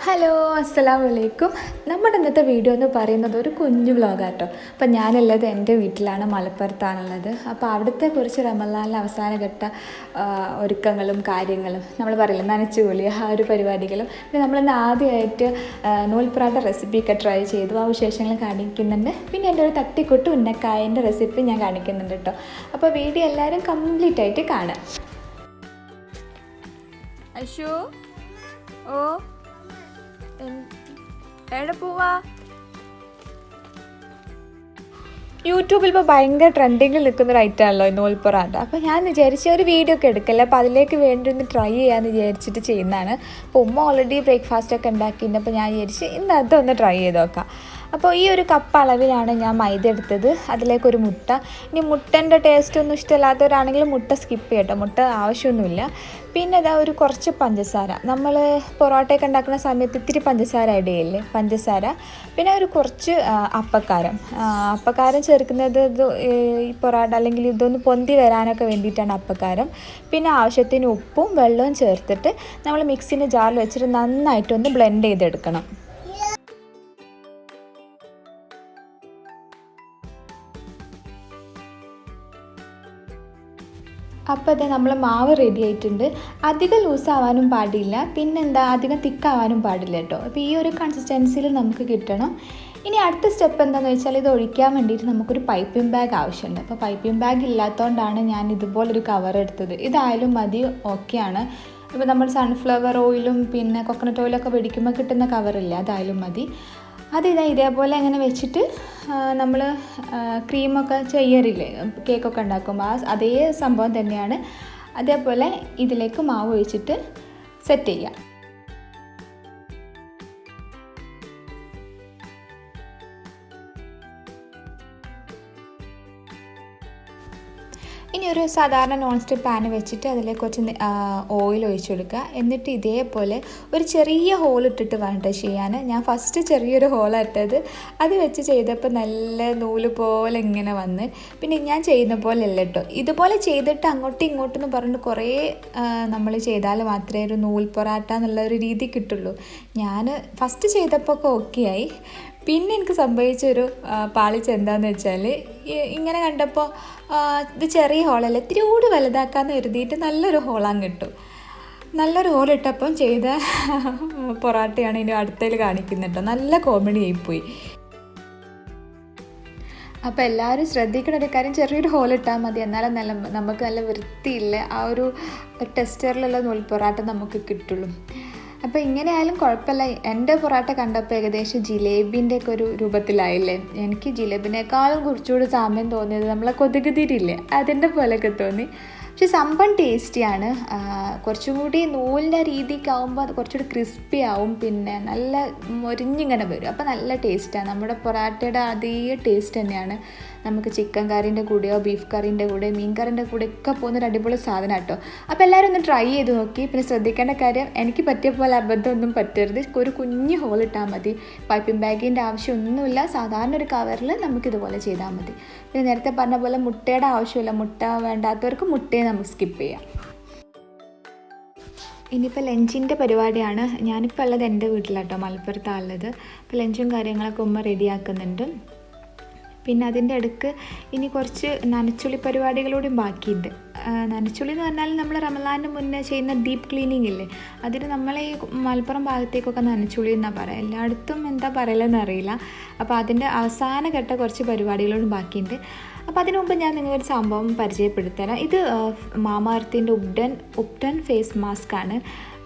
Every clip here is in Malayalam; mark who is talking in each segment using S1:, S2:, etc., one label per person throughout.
S1: ഹലോ അസ്സലാമലൈക്കും. നമ്മുടെ ഇന്നത്തെ വീഡിയോ എന്ന് പറയുന്നത് ഒരു കുഞ്ഞു വ്ലോഗാട്ടോ. അപ്പം ഞാനുള്ളത് എൻ്റെ വീട്ടിലാണ്, മലപ്പുറത്താണുള്ളത്. അപ്പോൾ അവിടുത്തെ കുറച്ച് റമദാനിലെ അവസാനഘട്ട ഒരുക്കങ്ങളും കാര്യങ്ങളും നമ്മൾ പറയില്ല നനച്ചുകൂലി ആ ഒരു പരിപാടികളും പിന്നെ നമ്മളിന്ന് ആദ്യമായിട്ട് നൂൽപ്പുറാട്ട റെസിപ്പിയൊക്കെ ട്രൈ ചെയ്തു. ആ വിശേഷങ്ങൾ കാണിക്കുന്നുണ്ട്. പിന്നെ എൻ്റെ ഒരു തട്ടിക്കൂട്ട് ഉന്നക്കായൻ്റെ റെസിപ്പി ഞാൻ കാണിക്കുന്നുണ്ട് കേട്ടോ. അപ്പോൾ വീഡിയോ എല്ലാവരും കംപ്ലീറ്റ് ആയിട്ട് കാണാം. അശു ഓ എവിടെ പോവാ? യൂട്യൂബിൽ ഇപ്പോൾ ഭയങ്കര ട്രെൻഡിങ്ങിൽ നിൽക്കുന്ന ഒരു ഐറ്റം ആണല്ലോ നൂൽ പൊറാട്ട. അപ്പോൾ ഞാൻ വിചാരിച്ച ഒരു വീഡിയോ ഒക്കെ എടുക്കല്ലേ, അപ്പോൾ അതിലേക്ക് വേണ്ടി ഒന്ന് ട്രൈ ചെയ്യാമെന്ന് വിചാരിച്ചിട്ട് ചെയ്യുന്നതാണ്. അപ്പോൾ ഉമ്മ ഓൾറെഡി ബ്രേക്ക്ഫാസ്റ്റൊക്കെ ഉണ്ടാക്കിയിട്ടുണ്ട്. അപ്പോൾ ഞാൻ വിചാരിച്ച് ഇന്ന് അതൊന്ന് ട്രൈ ചെയ്ത് നോക്കാം. അപ്പോൾ ഈ ഒരു കപ്പ് അളവിലാണ് ഞാൻ മൈദ എടുത്തത്. അതിലേക്കൊരു മുട്ട. ഇനി മുട്ടൻ്റെ ടേസ്റ്റ് ഒന്നും ഇഷ്ടമില്ലാത്തവരാണെങ്കിൽ മുട്ട സ്കിപ്പ് ചെയ്യട്ടോ, മുട്ട ആവശ്യമൊന്നുമില്ല. പിന്നെ അതാ ഒരു കുറച്ച് പഞ്ചസാര. നമ്മൾ പൊറോട്ടയൊക്കെ ഉണ്ടാക്കുന്ന സമയത്ത് ഇത്തിരി പഞ്ചസാര ആഡ് ചെയ്യില്ലേ, പഞ്ചസാര. പിന്നെ ഒരു കുറച്ച് അപ്പക്കാരം ചേർക്കുന്നത് ഈ പൊറോട്ട അല്ലെങ്കിൽ ഇതൊന്ന് പൊന്തി വരാനൊക്കെ വേണ്ടിയിട്ടാണ് അപ്പക്കാരം. പിന്നെ ആവശ്യത്തിന് ഉപ്പും വെള്ളവും ചേർത്തിട്ട് നമ്മൾ മിക്സിൻ്റെ ജാറിൽ വെച്ചിട്ട് നന്നായിട്ടൊന്ന് ബ്ലെൻഡ് ചെയ്തെടുക്കണം. അപ്പോൾ അത് നമ്മൾ മാവ് റെഡി ആയിട്ടുണ്ട്. അധികം ലൂസാവാനും പാടില്ല, പിന്നെന്താ അധികം തിക്കാവാനും പാടില്ല കേട്ടോ. അപ്പോൾ ഈ ഒരു കൺസിസ്റ്റൻസിയിൽ നമുക്ക് കിട്ടണം. ഇനി അടുത്ത സ്റ്റെപ്പ് എന്താണെന്ന് വെച്ചാൽ ഇത് ഒഴിക്കാൻ വേണ്ടിയിട്ട് നമുക്കൊരു പൈപ്പിംഗ് ബാഗ് ആവശ്യമുണ്ട്. അപ്പോൾ പൈപ്പിംഗ് ബാഗ് ഇല്ലാത്തതുകൊണ്ടാണ് ഞാൻ ഇതുപോലൊരു കവർ എടുത്തത്. ഇതായാലും മതി, ഓക്കെയാണ്. ഇപ്പോൾ നമ്മൾ സൺഫ്ലവർ ഓയിലും പിന്നെ കൊക്കനട്ട് ഓയിലൊക്കെ മേടിക്കുമ്പോൾ കിട്ടുന്ന കവറില്ല, അതായാലും മതി. ഇതേപോലെ അങ്ങനെ വെച്ചിട്ട് നമ്മൾ ക്രീമൊക്കെ ചെയ്യാറില്ലേ, കേക്കൊക്കെ ഉണ്ടാക്കുമ്പോൾ അതേ സംഭവം തന്നെയാണ്. അതേപോലെ ഇതിലേക്ക് മാവ് ഒഴിച്ചിട്ട് സെറ്റ് ചെയ്യുക. ഇനി ഒരു സാധാരണ നോൺ സ്റ്റിക്ക് പാൻ വെച്ചിട്ട് അതിലേക്ക് കുറച്ച് ഓയിൽ ഒഴിച്ചു കൊടുക്കുക. എന്നിട്ട് ഇതേപോലെ ഒരു ചെറിയ ഹോൾ ഇട്ടിട്ട് വേണ്ട ചെയ്യാൻ. ഞാൻ ഫസ്റ്റ് ചെറിയൊരു ഹോളാണ് ഇട്ടത്. അത് വെച്ച് ചെയ്തപ്പോൾ നല്ല നൂല് പോലെ ഇങ്ങനെ വന്ന്. പിന്നെ ഞാൻ ചെയ്യുന്ന പോലെ അല്ല കേട്ടോ, ഇതുപോലെ ചെയ്തിട്ട് അങ്ങോട്ടും ഇങ്ങോട്ടും എന്ന് പറഞ്ഞിട്ട് കുറേ നമ്മൾ ചെയ്താൽ മാത്രമേ ഒരു നൂൽ പൊറാട്ട എന്നുള്ള ഒരു രീതി കിട്ടുള്ളൂ. ഞാൻ ഫസ്റ്റ് ചെയ്തപ്പോൾ ഒക്കെ ഓക്കെ ആയി. പിന്നെ എനിക്ക് സംഭവിച്ചൊരു പാളിച്ച എന്താണെന്ന് വെച്ചാൽ, ഇങ്ങനെ കണ്ടപ്പോൾ ഇത് ചെറിയ ഹോളല്ല, ഇത്തിരി കൂടി വലുതാക്കാമെന്ന് കരുതിയിട്ട് നല്ലൊരു ഹോളാൻ കിട്ടും. നല്ലൊരു ഹോളിട്ടപ്പം ചെയ്ത പൊറാട്ടയാണ് ഇനി അടുത്തതിൽ കാണിക്കുന്നത് കേട്ടോ. നല്ല കോമഡി ആയിപ്പോയി. അപ്പോൾ എല്ലാവരും ശ്രദ്ധിക്കുന്ന ഒരു കാര്യം, ചെറിയൊരു ഹോളിട്ടാൽ മതി, എന്നാലും നമുക്ക് നല്ല വൃത്തിയില്ല ആ ഒരു ടെക്സ്ചറിലുള്ള നൂൽ പൊറാട്ട നമുക്ക് കിട്ടുള്ളൂ. അപ്പോൾ ഇങ്ങനെ ആയാലും കുഴപ്പമില്ല. എൻ്റെ പൊറാട്ട കണ്ടപ്പോൾ ഏകദേശം ജിലേബിൻ്റെ ഒക്കെ ഒരു രൂപത്തിലായില്ലേ. എനിക്ക് ജിലേബിനേക്കാളും കുറച്ചുകൂടി സാമ്യം തോന്നിയത് നമ്മളെ കൊതുക് തിരിയില്ലേ, അതിൻ്റെ പോലെയൊക്കെ തോന്നി. പക്ഷെ സംഭവം ടേസ്റ്റിയാണ്. കുറച്ചും കൂടി നൂലിൻ്റെ രീതിക്കാവുമ്പോൾ അത് കുറച്ചുകൂടി ക്രിസ്പി ആവും, പിന്നെ നല്ല മൊരിഞ്ഞിങ്ങനെ വരും. അപ്പോൾ നല്ല ടേസ്റ്റാണ്. നമ്മുടെ പൊറാട്ടയുടെ അതേ ടേസ്റ്റ് തന്നെയാണ് നമുക്ക് ചിക്കൻ കറീൻ്റെ കൂടെയോ ബീഫ് കറീൻ്റെ കൂടെ മീൻ കറീൻ്റെ കൂടെ ഒക്കെ പോകുന്നൊരു അടിപൊളി സാധനം കേട്ടോ. അപ്പോൾ എല്ലാവരും ഒന്ന് ട്രൈ ചെയ്ത് നോക്കി. പിന്നെ ശ്രദ്ധിക്കേണ്ട കാര്യം, എനിക്ക് പറ്റിയ പോലെ അബദ്ധമൊന്നും പറ്റരുത്. ഒരു കുഞ്ഞ് ഹോൾ ഇട്ടാൽ മതി. പൈപ്പിംഗ് ബാഗിൻ്റെ ആവശ്യമൊന്നുമില്ല. സാധാരണ ഒരു കവറിൽ നമുക്കിതുപോലെ ചെയ്താൽ മതി. പിന്നെ നേരത്തെ പറഞ്ഞ പോലെ മുട്ടയുടെ ആവശ്യമില്ല. മുട്ട വേണ്ടാത്തവർക്ക് മുട്ടയെ നമുക്ക് സ്കിപ്പ് ചെയ്യാം. ഇനിയിപ്പോൾ ലഞ്ചിൻ്റെ പരിപാടിയാണ്. ഞാനിപ്പോൾ ഉള്ളത് എൻ്റെ വീട്ടിലാട്ടോ, മലപ്പുറത്താണുള്ളത്. അപ്പോൾ ലഞ്ചും കാര്യങ്ങളൊക്കെ ഉമ്മ റെഡിയാക്കുന്നുണ്ട്. പിന്നെ അതിൻ്റെ ഇടയ്ക്ക് ഇനി കുറച്ച് നനച്ചുളി പരിപാടികളൂടെയും ബാക്കിയുണ്ട്. നനച്ചുളി എന്ന് പറഞ്ഞാൽ നമ്മൾ റമദാനിന് മുന്നേ ചെയ്യുന്ന ഡീപ്പ് ക്ലീനിങ് ഇല്ലേ, അതിന് നമ്മളെ ഈ മലപ്പുറം ഭാഗത്തേക്കൊക്കെ നനച്ചുളി എന്നാണ് പറയുക. എല്ലായിടത്തും എന്താ പറയലെന്ന് അറിയില്ല. അപ്പോൾ അതിൻ്റെ അവസാന ഘട്ട കുറച്ച് പരിപാടികളോടും ബാക്കിയുണ്ട്. അപ്പോൾ അതിനു മുമ്പ് ഞാൻ നിങ്ങളൊരു സംഭവം പരിചയപ്പെടുത്തരാം. ഇത് മാമാർത്തിൻ്റെ ഉപ്ടൺ ഫേസ് മാസ്ക് ആണ്.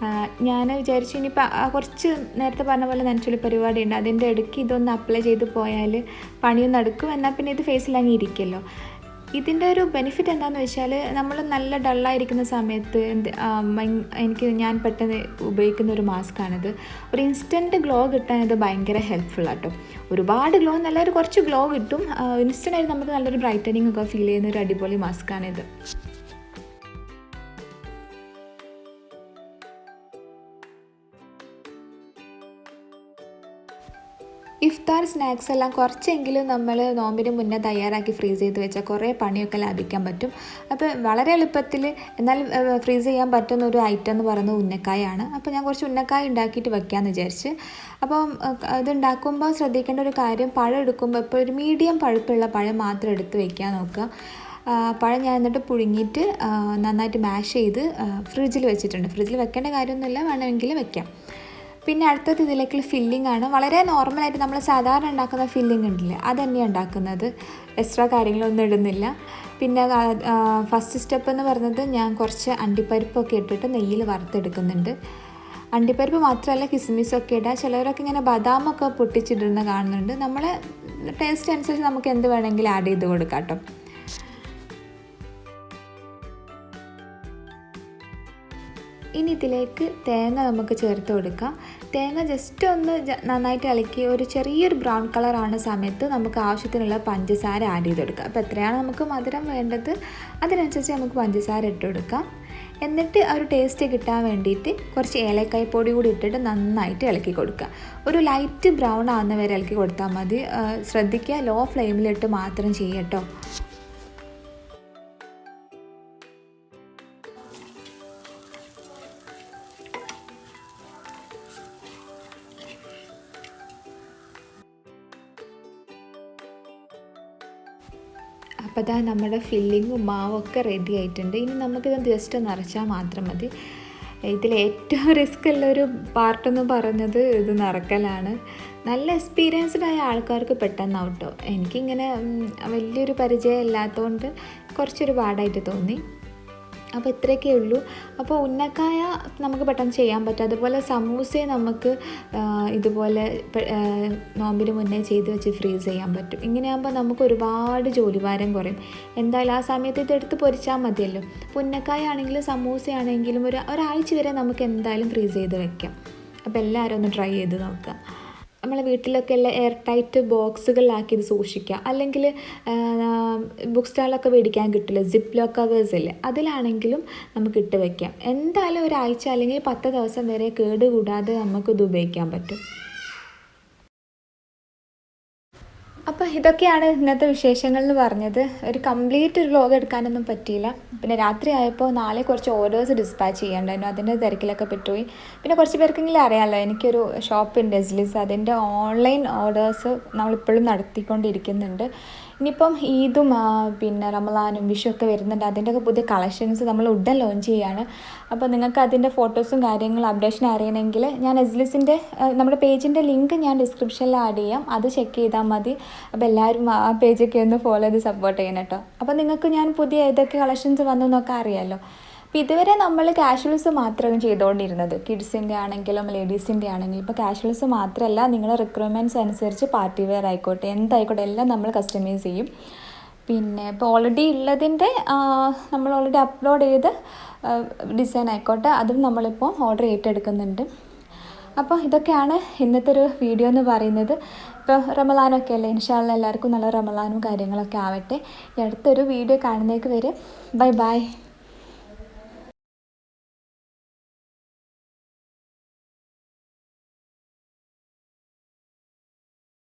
S1: ഞാൻ വിചാരിച്ചു ഇനിയിപ്പോൾ കുറച്ച് നേരത്തെ പറഞ്ഞ പോലെ നനച്ചുള്ളി പരിപാടി ഉണ്ട്, അതിൻ്റെ ഇടയ്ക്ക് ഇതൊന്ന് അപ്ലൈ ചെയ്ത് പോയാൽ പണിയൊന്നും നടക്കും, എന്നാൽ പിന്നെ ഇത് ഫേസിലങ്ങി ഇരിക്കുമല്ലോ. ഇതിൻ്റെ ഒരു ബെനിഫിറ്റ് എന്താണെന്ന് വെച്ചാൽ, നമ്മൾ നല്ല ഡള്ളായിരിക്കുന്ന സമയത്ത് ഞാൻ പെട്ടെന്ന് ഉപയോഗിക്കുന്ന ഒരു മാസ്കാണിത്. ഒരു ഇൻസ്റ്റൻറ്റ് ഗ്ലോ കിട്ടാൻ ഇത് ഭയങ്കര ഹെൽപ്ഫുള്ളാട്ടോ. ഒരുപാട് ഗ്ലോ എന്നല്ല, ഒരു കുറച്ച് ഗ്ലോ കിട്ടും. ഇൻസ്റ്റൻ്റായിട്ട് നമുക്ക് നല്ലൊരു ബ്രൈറ്റനിങ് ഒക്കെ ഫീൽ ചെയ്യുന്ന ഒരു അടിപൊളി മാസ്കാണിത്. ഇഫ്താർ സ്നാക്സ് എല്ലാം കുറച്ചെങ്കിലും നമ്മൾ നോമ്പിന് മുന്നേ തയ്യാറാക്കി ഫ്രീസ് ചെയ്ത് വെച്ചാൽ കുറേ പണിയൊക്കെ ലാഭിക്കാൻ പറ്റും. അപ്പോൾ വളരെ എളുപ്പത്തിൽ എന്നാൽ ഫ്രീസ് ചെയ്യാൻ പറ്റുന്ന ഒരു ഐറ്റം എന്ന് പറയുന്നത് ഉന്നക്കായാണ്. അപ്പോൾ ഞാൻ കുറച്ച് ഉന്നക്കായ ഉണ്ടാക്കിയിട്ട് വെക്കാമെന്ന് വിചാരിച്ച്. അപ്പം ഇതുണ്ടാക്കുമ്പോൾ ശ്രദ്ധിക്കേണ്ട ഒരു കാര്യം, പഴം എടുക്കുമ്പോൾ ഇപ്പോൾ ഒരു മീഡിയം പഴുപ്പുള്ള പഴം മാത്രം എടുത്ത് വെക്കാൻ നോക്കുക. പഴം ഞാൻ എന്നിട്ട് പുഴുങ്ങിയിട്ട് നന്നായിട്ട് മാഷ് ചെയ്ത് ഫ്രിഡ്ജിൽ വെച്ചിട്ടുണ്ട്. ഫ്രിഡ്ജിൽ വെക്കേണ്ട കാര്യമൊന്നുമില്ല, വേണമെങ്കിൽ വെക്കാം. പിന്നെ അടുത്തത് ഇതിലേക്കുള്ള ഫില്ലിംഗ് ആണ്. വളരെ നോർമലായിട്ട് നമ്മൾ സാധാരണ ഉണ്ടാക്കുന്ന ഫില്ലിംഗ് ഉണ്ടല്ലേ, അത് തന്നെയാണ് ഉണ്ടാക്കുന്നത്. എക്സ്ട്രാ കാര്യങ്ങളൊന്നും ഇടുന്നില്ല. പിന്നെ ഫസ്റ്റ് സ്റ്റെപ്പ് എന്ന് പറയുന്നത് ഞാൻ കുറച്ച് അണ്ടിപ്പരിപ്പൊക്കെ ഇട്ടിട്ട് നെയ്യിൽ വറുത്തെടുക്കുന്നുണ്ട്. അണ്ടിപ്പരിപ്പ് മാത്രമല്ല കിസ്മിസൊക്കെ ഇടുക. ചിലവരൊക്കെ ഇങ്ങനെ ബദാമൊക്കെ പൊട്ടിച്ചിടുന്ന കാണുന്നുണ്ട്. നമ്മളെ ടേസ്റ്റ് അനുസരിച്ച് നമുക്ക് എന്ത് വേണമെങ്കിലും ആഡ് ചെയ്ത് കൊടുക്കാം കേട്ടോ. ഇനി ഇതിലേക്ക് തേങ്ങ നമുക്ക് ചേർത്ത് കൊടുക്കാം. തേങ്ങ ജസ്റ്റ് ഒന്ന് നന്നായിട്ട് ഇളക്കി ഒരു ചെറിയൊരു ബ്രൗൺ കളറാണ് സമയത്ത് നമുക്ക് ആവശ്യത്തിനുള്ള പഞ്ചസാര ആഡ് ചെയ്ത് കൊടുക്കാം. അപ്പോൾ എത്രയാണ് നമുക്ക് മധുരം വേണ്ടത് അതിനനുസരിച്ച് നമുക്ക് പഞ്ചസാര ഇട്ട് കൊടുക്കാം. എന്നിട്ട് ആ ഒരു ടേസ്റ്റ് കിട്ടാൻ വേണ്ടിയിട്ട് കുറച്ച് ഏലക്കായ് പൊടി കൂടി ഇട്ടിട്ട് നന്നായിട്ട് ഇളക്കി കൊടുക്കുക. ഒരു ലൈറ്റ് ബ്രൗൺ ആവുന്ന വരെ ഇളക്കി കൊടുത്താൽ മതി. ശ്രദ്ധിക്കുക, ലോ ഫ്ലെയിമിലിട്ട് മാത്രം ചെയ്യട്ടോ. അപ്പോൾ അതാ നമ്മുടെ ഫില്ലിങ്ങും മാവൊക്കെ റെഡി ആയിട്ടുണ്ട്. ഇനി നമുക്കിത് ജസ്റ്റ് നിറച്ചാൽ മാത്രം മതി. ഇതിൽ ഏറ്റവും റിസ്ക് ഉള്ളൊരു പാർട്ടെന്ന് പറയുന്നത് ഇത് നിറക്കലാണ്. നല്ല എക്സ്പീരിയൻസ്ഡ് ആയ ആൾക്കാർക്ക് പെട്ടെന്നാവും കേട്ടോ. എനിക്കിങ്ങനെ വലിയൊരു പരിചയം ഇല്ലാത്തതുകൊണ്ട് കുറച്ചൊരു പാടായിട്ട് തോന്നി. അപ്പോൾ ഇത്രയൊക്കെ ഉള്ളൂ. അപ്പോൾ ഉന്നക്കായ നമുക്ക് പെട്ടെന്ന് ചെയ്യാൻ പറ്റും. അതുപോലെ സമൂസയും നമുക്ക് ഇതുപോലെ നോമ്പിന് മുന്നേ ചെയ്ത് വെച്ച് ഫ്രീസ് ചെയ്യാൻ പറ്റും. ഇങ്ങനെയാകുമ്പോൾ നമുക്ക് ഒരുപാട് ജോലിഭാരം കുറയും. എന്തായാലും ആ സമയത്ത് ഇതെടുത്ത് പൊരിച്ചാൽ മതിയല്ലോ. ഉന്നക്കായ ആണെങ്കിലും സമൂസയാണെങ്കിലും ഒരാഴ്ച വരെ നമുക്ക് എന്തായാലും ഫ്രീസ് ചെയ്ത് വെക്കാം. അപ്പോൾ എല്ലാവരും ഒന്ന് ട്രൈ ചെയ്ത് നോക്കുക. നമ്മളെ വീട്ടിലൊക്കെ ഉള്ള എയർ ടൈറ്റ് ബോക്സുകളിലാക്കി ഇത് സൂക്ഷിക്കുക. അല്ലെങ്കിൽ ബുക്ക് സ്റ്റാളിലൊക്കെ മേടിക്കാൻ കിട്ടില്ല, സിപ്പ് ലോക്ക് കവേഴ്സ് ഇല്ലേ, അതിലാണെങ്കിലും നമുക്ക് ഇട്ട് വയ്ക്കാം. എന്തായാലും ഒരാഴ്ച അല്ലെങ്കിൽ 10 ദിവസം വരെ കേടുകൂടാതെ നമുക്കിത് ഉപയോഗിക്കാൻ പറ്റും. അപ്പോൾ ഇതൊക്കെയാണ് ഇന്നത്തെ വിശേഷങ്ങൾ എന്ന് പറഞ്ഞത്. ഒരു കംപ്ലീറ്റ് ഒരു വ്ലോഗ് എടുക്കാനൊന്നും പറ്റിയില്ല. പിന്നെ രാത്രി ആയപ്പോൾ നാളെ കുറച്ച് ഓർഡേഴ്സ് ഡിസ്പാച്ച് ചെയ്യാണ്ടായിരുന്നു, അതിൻ്റെ തിരക്കിലൊക്കെ പെട്ടുപോയി. പിന്നെ കുറച്ച് പേർക്കെങ്കിലും അറിയാമല്ലോ, എനിക്കൊരു ഷോപ്പുണ്ട് എസ്ലിസ്, അതിൻ്റെ ഓൺലൈൻ ഓർഡേഴ്സ് നമ്മളിപ്പോഴും നടത്തിക്കൊണ്ടിരിക്കുന്നുണ്ട്. ഇനിയിപ്പം ഈദും പിന്നെ റമളാനും വിഷുവൊക്കെ വരുന്നുണ്ട്. അതിൻ്റെയൊക്കെ പുതിയ കളക്ഷൻസ് നമ്മൾ ഉടൻ ലോഞ്ച് ചെയ്യുകയാണ്. അപ്പോൾ നിങ്ങൾക്ക് അതിൻ്റെ ഫോട്ടോസും കാര്യങ്ങളും അപ്ഡേഷൻ അറിയണമെങ്കിൽ ഞാൻ എസ്ലിസിൻ്റെ നമ്മുടെ പേജിൻ്റെ ലിങ്ക് ഞാൻ ഡിസ്ക്രിപ്ഷനിൽ ആഡ് ചെയ്യാം, അത് ചെക്ക് ചെയ്താൽ മതി. അപ്പോൾ എല്ലാവരും ആ പേജൊക്കെ ഒന്ന് ഫോളോ ചെയ്ത് സപ്പോർട്ട് ചെയ്യണം കേട്ടോ. അപ്പോൾ നിങ്ങൾക്ക് ഞാൻ പുതിയ ഏതൊക്കെ കളക്ഷൻസ് വന്നു എന്നൊക്കെ അറിയാമല്ലോ. അപ്പോൾ ഇതുവരെ നമ്മൾ കാഷ്വൽസ് മാത്രമാണ് ചെയ്തുകൊണ്ടിരുന്നത്, കിഡ്സിൻ്റെ ആണെങ്കിലും ലേഡീസിൻ്റെ ആണെങ്കിലും. ഇപ്പോൾ കാഷ്വൽസ് മാത്രമല്ല, നിങ്ങളുടെ റിക്വയർമെൻറ്റ്സ് അനുസരിച്ച് പാർട്ടി വെയർ ആയിക്കോട്ടെ എന്തായിക്കോട്ടെ എല്ലാം നമ്മൾ കസ്റ്റമൈസ് ചെയ്യും. പിന്നെ ഇപ്പോൾ ഓൾറെഡി ഉള്ളതിൻ്റെ നമ്മൾ ഓൾറെഡി അപ്ലോഡ് ചെയ്ത് ഡിസൈൻ ആയിക്കോട്ടെ അതും നമ്മളിപ്പോൾ ഓർഡർ ഏറ്റെടുക്കുന്നുണ്ട്. അപ്പോൾ ഇതൊക്കെയാണ് ഇന്നത്തെ ഒരു വീഡിയോ എന്ന് പറയുന്നത്. ഇപ്പോൾ റമളാനൊക്കെ അല്ലേ, ഇൻഷാ അല്ലാഹ് എല്ലാവർക്കും നല്ല റമളാനും കാര്യങ്ങളൊക്കെ ആവട്ടെ. ഈ അടുത്തൊരു വീഡിയോ കാണുന്നേക്ക് വരെ ബൈ ബൈ.